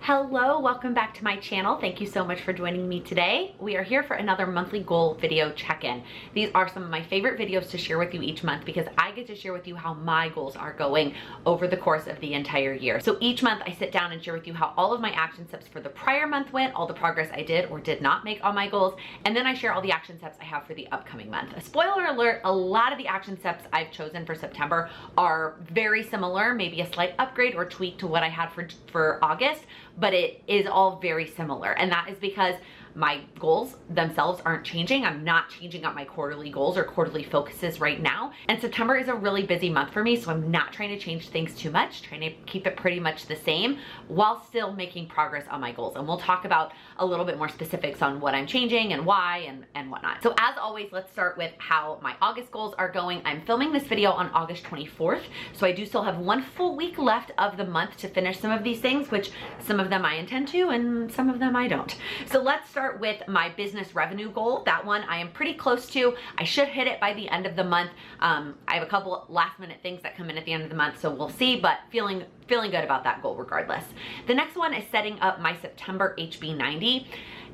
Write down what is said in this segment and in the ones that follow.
Hello, welcome back to my channel. Thank you so much for joining me today. We are here for another monthly goal video check-in. These are some of my favorite videos to share with you each month because I get to share with you how my goals are going over the course of the entire year. So each month I sit down and share with you how all of my action steps for the prior month went, all the progress I did or did not make on my goals, and then I share all the action steps I have for the upcoming month. A spoiler alert, a lot of the action steps I've chosen for September are very similar, maybe a slight upgrade or tweak to what I had for August, but it is all very similar. And that is because my goals themselves aren't changing. I'm not changing up my quarterly goals or quarterly focuses right now. And September is a really busy month for me, so I'm not trying to change things too much, trying to keep it pretty much the same while still making progress on my goals. And we'll talk about a little bit more specifics on what I'm changing and why and whatnot. So as always, let's start with how my August goals are going. I'm filming this video on August 24th, so I do still have one full week left of the month to finish some of these things, which some of them I intend to and some of them I don't. So let's start with my business revenue goal. That one I am pretty close to. I should hit it by the end of the month. I have a couple last minute things that come in at the end of the month, so we'll see, but feeling good about that goal regardless. The next one is setting up my September HB90.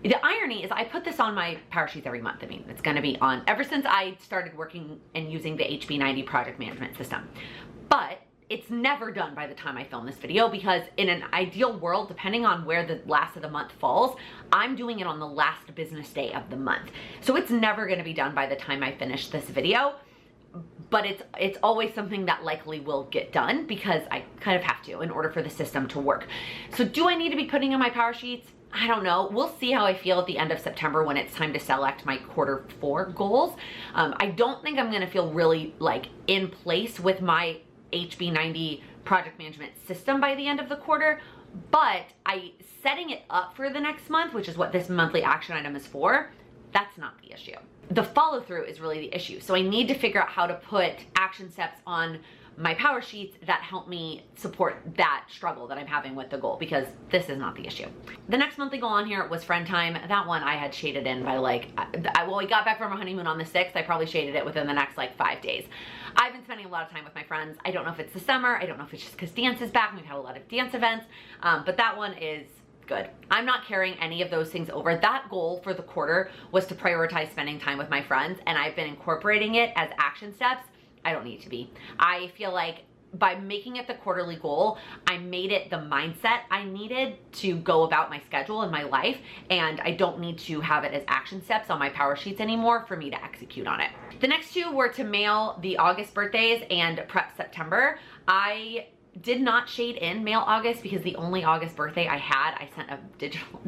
The irony is I put this on my power sheets every month. I mean, it's gonna be on ever since I started working and using the HB90 project management system. But it's never done by the time I film this video because in an ideal world, depending on where the last of the month falls, I'm doing it on the last business day of the month. So it's never gonna be done by the time I finish this video, but it's always something that likely will get done because I kind of have to in order for the system to work. So do I need to be putting in my power sheets? I don't know. We'll see how I feel at the end of September when it's time to select my quarter 4 goals. I don't think I'm gonna feel really like in place with my HB90 project management system by the end of the quarter, but setting it up for the next month, which is what this monthly action item is for, that's not the issue. The follow through is really the issue. So I need to figure out how to put action steps on my power sheets that help me support that struggle that I'm having with the goal, because this is not the issue. The next monthly goal on here was friend time. That one I had shaded in by well, we got back from our honeymoon on the 6th. I probably shaded it within the next 5 days. I've been spending a lot of time with my friends. I don't know if it's the summer. I don't know if it's just because dance is back and we've had a lot of dance events, but that one is good. I'm not carrying any of those things over. That goal for the quarter was to prioritize spending time with my friends, and I've been incorporating it as action steps. I don't need to be. I feel like by making it the quarterly goal, I made it the mindset I needed to go about my schedule and my life, and I don't need to have it as action steps on my power sheets anymore for me to execute on it. The next two were to mail the August birthdays and prep September. I did not shade in mail August because the only August birthday I had, I sent a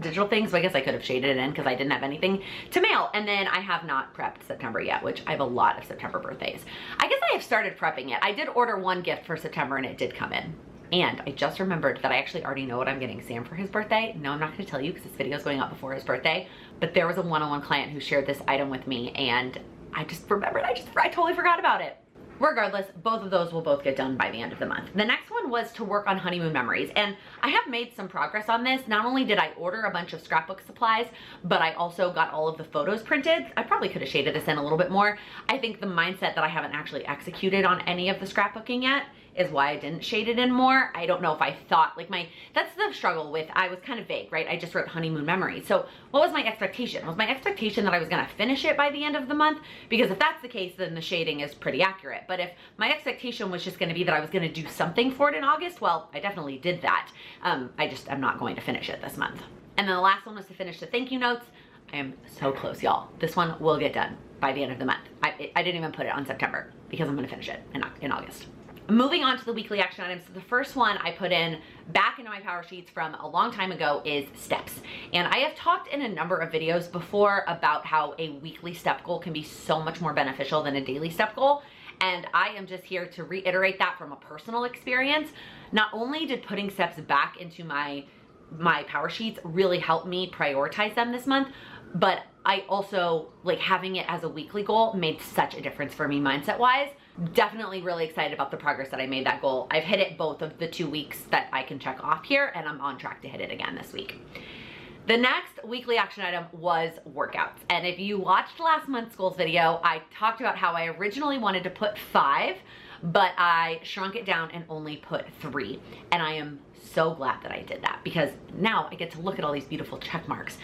digital thing, so I guess I could have shaded it in because I didn't have anything to mail. And then I have not prepped September yet, which I have a lot of September birthdays. I guess I have started prepping it. I did order one gift for September and it did come in. And I just remembered that I actually already know what I'm getting Sam for his birthday. No, I'm not gonna tell you because this video is going up before his birthday, but there was a one-on-one client who shared this item with me and I just remembered, I totally forgot about it. Regardless, both of those will both get done by the end of the month. The next one was to work on honeymoon memories, and I have made some progress on this. Not only did I order a bunch of scrapbook supplies, but I also got all of the photos printed. I probably could have shaded this in a little bit more. I think the mindset that I haven't actually executed on any of the scrapbooking yet is why I didn't shade it in more. I don't know if I thought, that's the struggle with, I was kind of vague, right? I just wrote honeymoon memories. So what was my expectation? Was my expectation that I was gonna finish it by the end of the month? Because if that's the case, then the shading is pretty accurate. But if my expectation was just gonna be that I was gonna do something for it in August, well, I definitely did that. I'm not going to finish it this month. And then the last one was to finish the thank you notes. I am so close, y'all. This one will get done by the end of the month. I didn't even put it on September because I'm gonna finish it in August. Moving on to the weekly action items. So the first one I put in back into my power sheets from a long time ago is steps. And I have talked in a number of videos before about how a weekly step goal can be so much more beneficial than a daily step goal. And I am just here to reiterate that from a personal experience. Not only did putting steps back into my power sheets really help me prioritize them this month, but I also, having it as a weekly goal made such a difference for me mindset wise. Definitely really excited about the progress that I made that goal. I've hit it both of the 2 weeks that I can check off here, and I'm on track to hit it again this week. The next weekly action item was workouts. And if you watched last month's goals video, I talked about how I originally wanted to put 5, but I shrunk it down and only put 3. And I am so glad that I did that because now I get to look at all these beautiful check marks.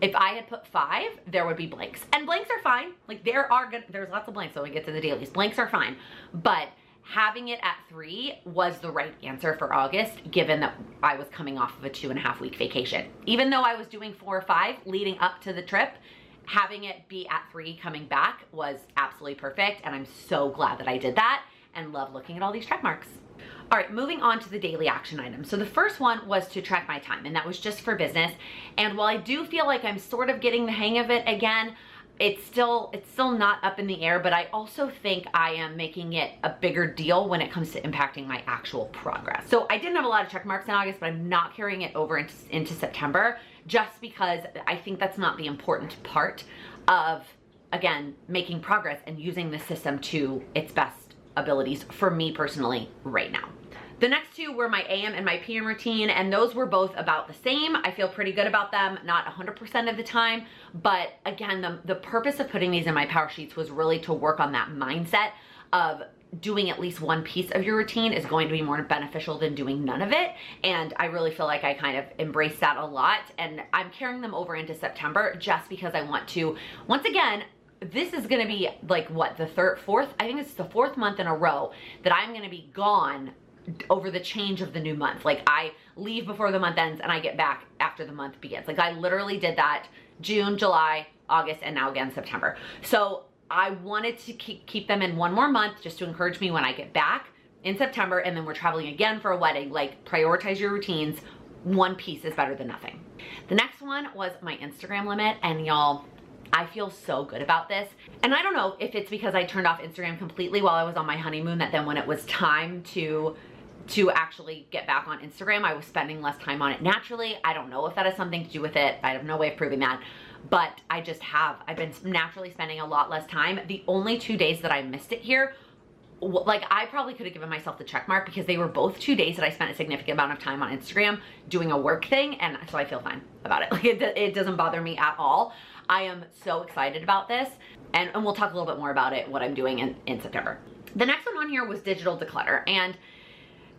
If I had put 5, there would be blanks. And blanks are fine. Like there's lots of blanks when we get to the dailies. Blanks are fine. But having it at 3 was the right answer for August, given that I was coming off of a 2.5-week vacation. Even though I was doing 4 or 5 leading up to the trip, having it be at 3 coming back was absolutely perfect. And I'm so glad that I did that and love looking at all these check marks. All right, moving on to the daily action items. So the first one was to track my time, and that was just for business. And while I do feel like I'm sort of getting the hang of it again, it's still not up in the air, but I also think I am making it a bigger deal when it comes to impacting my actual progress. So I didn't have a lot of check marks in August, but I'm not carrying it over into September just because I think that's not the important part of, again, making progress and using the system to its best abilities for me personally right now. The next 2 were my AM and my PM routine, and those were both about the same. I feel pretty good about them, not 100% of the time, but again, the purpose of putting these in my power sheets was really to work on that mindset of doing at least one piece of your routine is going to be more beneficial than doing none of it. And I really feel like I kind of embraced that a lot, and I'm carrying them over into September just because I want to, once again, this is gonna be like what, the fourth, I think it's the 4th month in a row that I'm gonna be gone over the change of the new month. Like I leave before the month ends and I get back after the month begins. Like I literally did that June, July, August, and now again September. So I wanted to keep them in one more month just to encourage me when I get back in September, and then we're traveling again for a wedding. Like prioritize your routines. One piece is better than nothing. The next one was my Instagram limit, and y'all, I feel so good about this. And I don't know if it's because I turned off Instagram completely while I was on my honeymoon, that then when it was time to actually get back on Instagram, I was spending less time on it naturally. I don't know if that has something to do with it. I have no way of proving that, but I've been naturally spending a lot less time. The only 2 days that I missed it here, like I probably could have given myself the check mark because they were both 2 days that I spent a significant amount of time on Instagram doing a work thing, and so I feel fine about it. Like it doesn't bother me at all. I am so excited about this, and we'll talk a little bit more about it, what I'm doing in September. The next one on here was digital declutter, and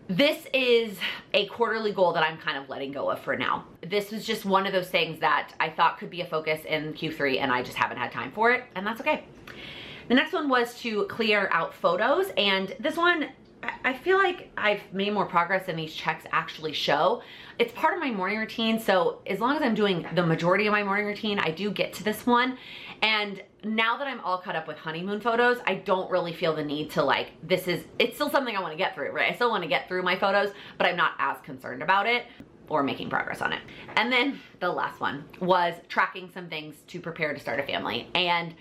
this is a quarterly goal that I'm kind of letting go of for now. This is just one of those things that I thought could be a focus in Q3, and I just haven't had time for it, and that's okay. The next one was to clear out photos, and this one, I feel like I've made more progress than these checks actually show. It's part of my morning routine, so as long as I'm doing the majority of my morning routine, I do get to this one. And now that I'm all caught up with honeymoon photos, I don't really feel the need to like, it's still something I want to get through, right? I still want to get through my photos, but I'm not as concerned about it or making progress on it. And then the last one was tracking some things to prepare to start a family. And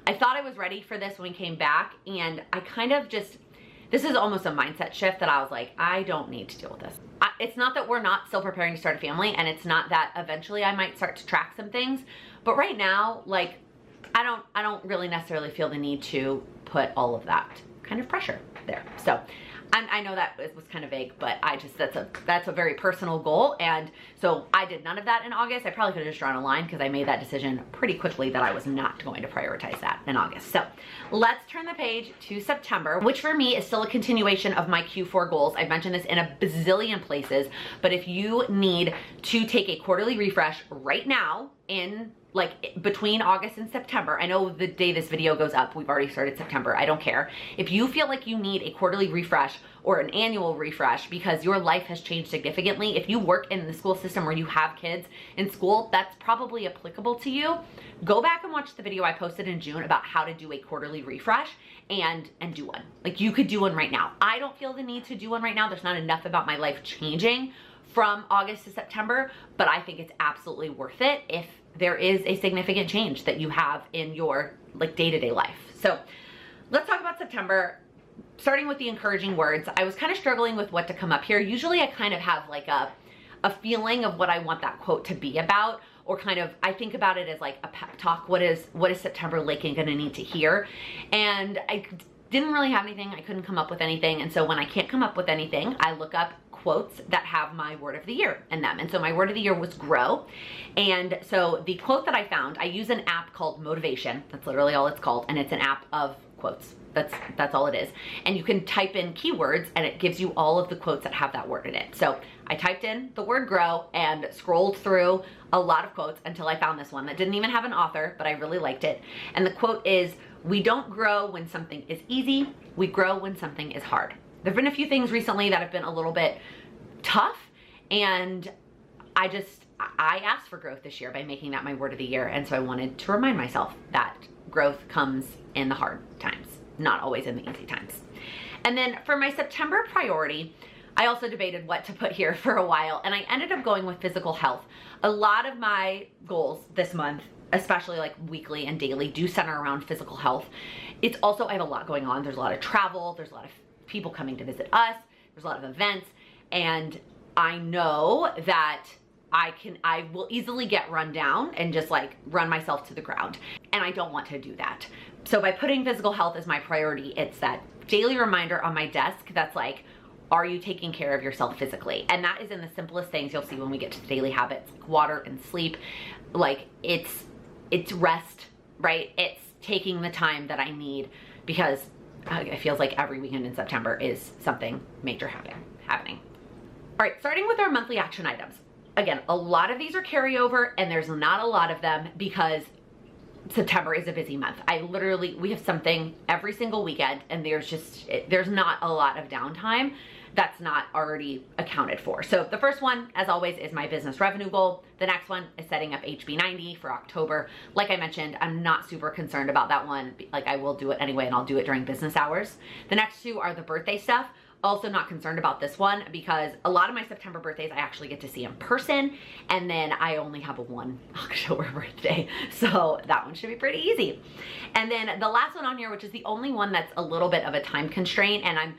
I thought I was ready for this when we came back, and I kind of just, this is almost a mindset shift that I was like, I don't need to deal with this. It's not that we're not still preparing to start a family, and it's not that eventually I might start to track some things, but right now, like, I don't really necessarily feel the need to put all of that kind of pressure there. So I know that was kind of vague, but that's a very personal goal. And so I did none of that in August. I probably could have just drawn a line because I made that decision pretty quickly that I was not going to prioritize that in August. So let's turn the page to September, which for me is still a continuation of my Q4 goals. I've mentioned this in a bazillion places, but if you need to take a quarterly refresh right now in like between August and September, I know the day this video goes up, we've already started September, I don't care. If you feel like you need a quarterly refresh or an annual refresh because your life has changed significantly, if you work in the school system where you have kids in school, that's probably applicable to you. Go back and watch the video I posted in June about how to do a quarterly refresh and do one. Like you could do one right now. I don't feel the need to do one right now. There's not enough about my life changing from August to September, but I think it's absolutely worth it if there is a significant change that you have in your like day-to-day life. So let's talk about September, starting with the encouraging words. I was kind of struggling with what to come up here. Usually I kind of have like a feeling of what I want that quote to be about, or kind of, I think about it as like a pep talk. What is September Laken gonna need to hear? And I didn't really have anything. I couldn't come up with anything. And so when I can't come up with anything, I look up quotes that have my word of the year in them. And so my word of the year was grow. And so the quote that I found, I use an app called Motivation. That's literally all it's called. And it's an app of quotes That's all it is. And you can type in keywords and it gives you all of the quotes that have that word in it. So I typed in the word grow and scrolled through a lot of quotes until I found this one that didn't even have an author, but I really liked it. And the quote is, "We don't grow when something is easy, we grow when something is hard." There've been a few things recently that have been a little bit tough, and I asked for growth this year by making that my word of the year. And so I wanted to remind myself that growth comes in the hard times, not always in the easy times. And then for my September priority, I also debated what to put here for a while, and I ended up going with physical health. A lot of my goals this month, especially like weekly and daily, do center around physical health. It's also, I have a lot going on. There's a lot of travel, there's a lot of people coming to visit us, there's a lot of events, and I know that I will easily get run down and just like run myself to the ground. And I don't want to do that. So by putting physical health as my priority, it's that daily reminder on my desk that's like, are you taking care of yourself physically? And that is in the simplest things you'll see when we get to the daily habits, like water and sleep. Like it's rest, right? It's taking the time that I need, because it feels like every weekend in September is something major happening. All right, starting with our monthly action items. Again, a lot of these are carryover and there's not a lot of them because September is a busy month. We have something every single weekend, and there's not a lot of downtime that's not already accounted for. So the first one, as always, is my business revenue goal. The next one is setting up HB90 for October. Like I mentioned, I'm not super concerned about that one. Like, I will do it anyway, and I'll do it during business hours. The next two are the birthday stuff. Also not concerned about this one because a lot of my September birthdays I actually get to see in person, and then I only have a 1 October birthday, so that one should be pretty easy. And then the last one on here, which is the only one that's a little bit of a time constraint, and I'm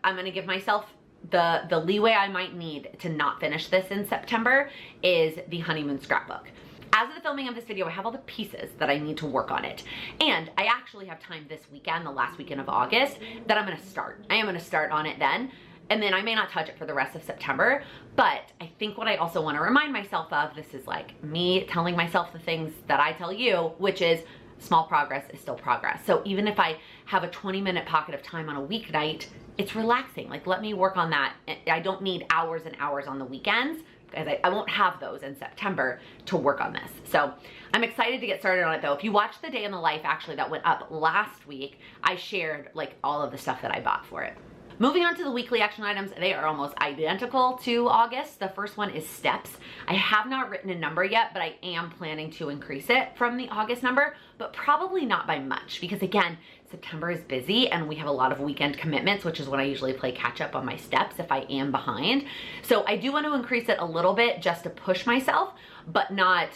gonna give myself the leeway I might need to not finish this in September, is the honeymoon scrapbook. As of the filming of this video, I have all the pieces that I need to work on it. And I actually have time this weekend, the last weekend of August, that I'm gonna start. I am gonna start on it then. And then I may not touch it for the rest of September, but I think what I also wanna remind myself of, this is like me telling myself the things that I tell you, which is small progress is still progress. So even if I have a 20-minute pocket of time on a weeknight, it's relaxing. Like, let me work on that. I don't need hours and hours on the weekends, because I won't have those in September to work on this. So I'm excited to get started on it though. If you watched the day in the life actually that went up last week, I shared like all of the stuff that I bought for it. Moving on to the weekly action items, they are almost identical to August. The first one is steps. I have not written a number yet, but I am planning to increase it from the August number, but probably not by much, because again, September is busy and we have a lot of weekend commitments, which is when I usually play catch up on my steps if I am behind. So I do want to increase it a little bit just to push myself, but not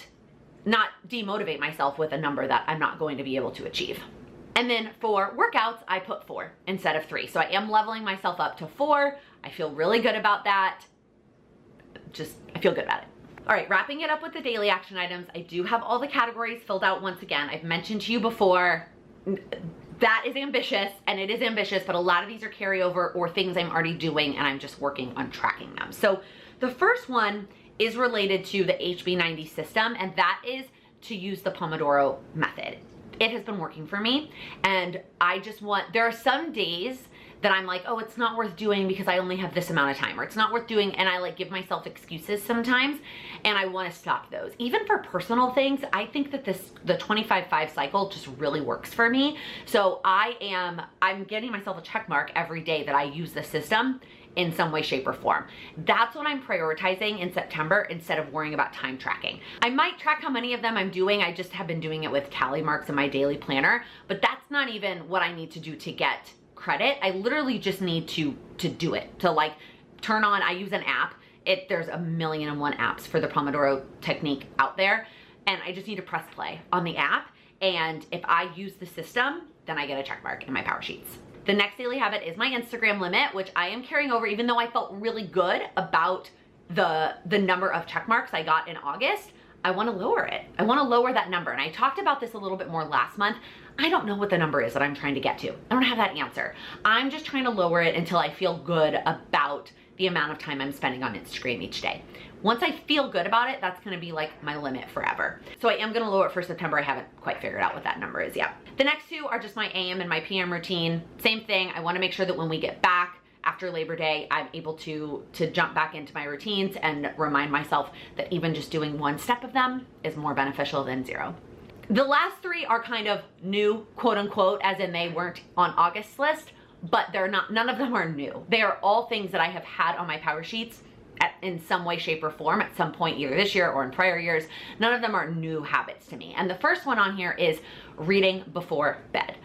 demotivate myself with a number that I'm not going to be able to achieve. And then for workouts, I put 4 instead of 3. So I am leveling myself up to 4. I feel really good about that. I feel good about it. All right, wrapping it up with the daily action items, I do have all the categories filled out once again. I've mentioned to you before, that is ambitious, and it is ambitious, but a lot of these are carryover or things I'm already doing and I'm just working on tracking them. So the first one is related to the HB90 system, and that is to use the Pomodoro method. It has been working for me, and there are some days that I'm like, oh, it's not worth doing because I only have this amount of time, or it's not worth doing, and I like give myself excuses sometimes, and I want to stop those. Even for personal things, I think that the 25/5 cycle just really works for me. So I'm getting myself a check mark every day that I use the system in some way, shape, or form. That's what I'm prioritizing in September instead of worrying about time tracking. I might track how many of them I'm doing. I just have been doing it with tally marks in my daily planner, but that's not even what I need to do to get credit. I literally just need to do it, to like turn on, I use an app. There's 1,000,001 apps for the Pomodoro technique out there, and I just need to press play on the app, and if I use the system, then I get a check mark in my power sheets. The next daily habit is my Instagram limit, which I am carrying over, even though I felt really good about the number of check marks I got in August. I want to lower it. I want to lower that number. And I talked about this a little bit more last month. I don't know what the number is that I'm trying to get to. I don't have that answer. I'm just trying to lower it until I feel good about the amount of time I'm spending on Instagram each day. Once I feel good about it, that's gonna be like my limit forever. So I am gonna lower it for September. I haven't quite figured out what that number is yet. The next two are just my AM and my PM routine. Same thing, I wanna make sure that when we get back after Labor Day, I'm able to jump back into my routines and remind myself that even just doing one step of them is more beneficial than zero. The last three are kind of new, quote unquote, as in they weren't on August's list, but they're not, none of them are new. They are all things that I have had on my power sheets in some way, shape, or form at some point, either this year or in prior years. None of them are new habits to me. And the first one on here is reading before bed.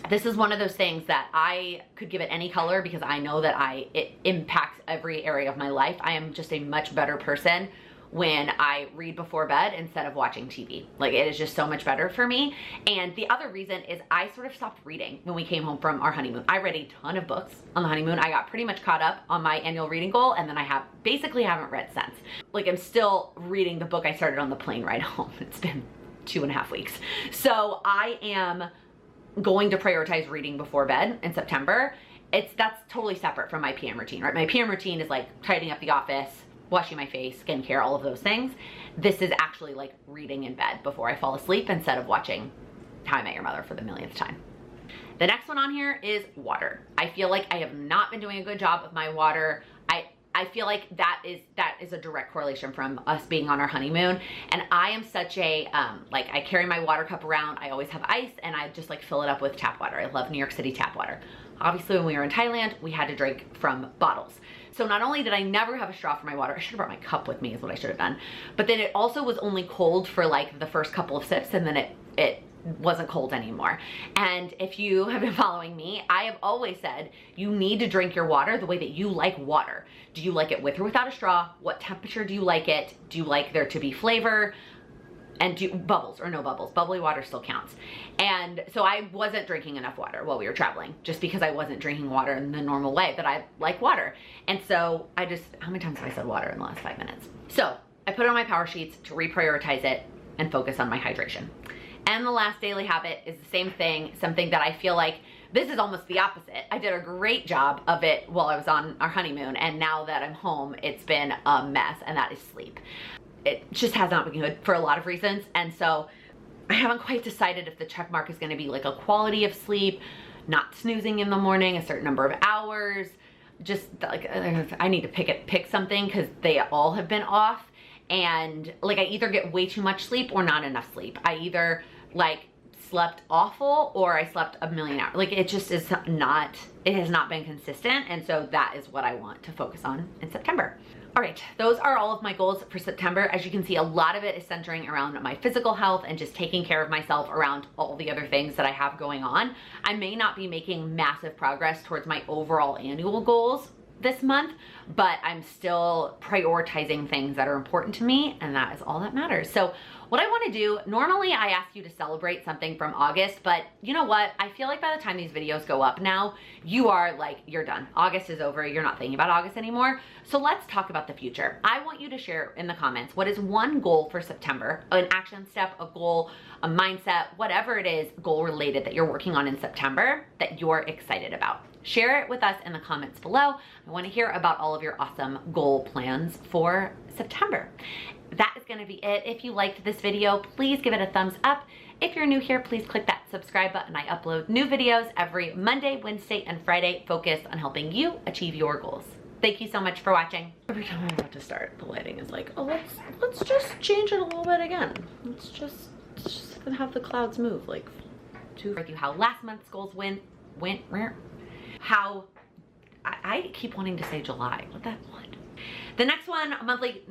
This is one of those things that I could give it any color because I know that it impacts every area of my life. I am just a much better person when I read before bed instead of watching TV. Like, it is just so much better for me. And the other reason is I sort of stopped reading when we came home from our honeymoon. I read a ton of books on the honeymoon. I got pretty much caught up on my annual reading goal, and then I basically haven't read since. Like, I'm still reading the book I started on the plane ride home. It's been 2.5 weeks. So I am going to prioritize reading before bed in September. That's totally separate from my PM routine, right? My PM routine is like tidying up the office, washing my face, skincare, all of those things. This is actually like reading in bed before I fall asleep instead of watching How I Met Your Mother for the millionth time. The next one on here is water. I feel like I have not been doing a good job of my water. I feel like that is a direct correlation from us being on our honeymoon. And I am such a, like, I carry my water cup around. I always have ice, and I just like fill it up with tap water. I love New York City tap water. Obviously, when we were in Thailand, we had to drink from bottles. So not only did I never have a straw for my water, I should have brought my cup with me is what I should have done. But then it also was only cold for like the first couple of sips, and then it wasn't cold anymore. And if you have been following me, I have always said you need to drink your water the way that you like water. Do you like it with or without a straw? What temperature do you like it? Do you like there to be flavor? And do bubbles or no bubbles? Bubbly water still counts. And so I wasn't drinking enough water while we were traveling, just because I wasn't drinking water in the normal way that I like water. And so I just, how many times have I said water in the last 5 minutes? So I put it on my power sheets to reprioritize it and focus on my hydration. And the last daily habit is the same thing, something that I feel like this is almost the opposite. I did a great job of it while I was on our honeymoon, and now that I'm home, it's been a mess, and that is sleep. It just has not been good for a lot of reasons, and so I haven't quite decided if the check mark is gonna be like a quality of sleep, not snoozing in the morning, a certain number of hours, just like, I need to pick something because they all have been off. And like, I either get way too much sleep or not enough sleep. I either like slept awful or I slept a million hours. Like, it just is not, it has not been consistent. And so that is what I want to focus on in September. All right, those are all of my goals for September. As you can see, a lot of it is centering around my physical health and just taking care of myself around all the other things that I have going on. I may not be making massive progress towards my overall annual goals this month, but I'm still prioritizing things that are important to me, and that is all that matters. So what I want to do, normally I ask you to celebrate something from August, but you know what? I feel like by the time these videos go up now, you are like, you're done. August is over. You're not thinking about August anymore. So let's talk about the future. I want you to share in the comments what is one goal for September, an action step, a goal, a mindset, whatever it is goal related that you're working on in September that you're excited about. Share it with us in the comments below. I want to hear about all of your awesome goal plans for September. That is going to be it. If you liked this video, please give it a thumbs up. If you're new here, please click that subscribe button. I upload new videos every Monday, Wednesday, and Friday focused on helping you achieve your goals. Thank you so much for watching. Every time I'm about to start, the lighting is like, oh, let's just change it a little bit again. Let's just have the clouds move. Like, to with you how last month's goals went. How I keep wanting to say July. What? The next one, monthly.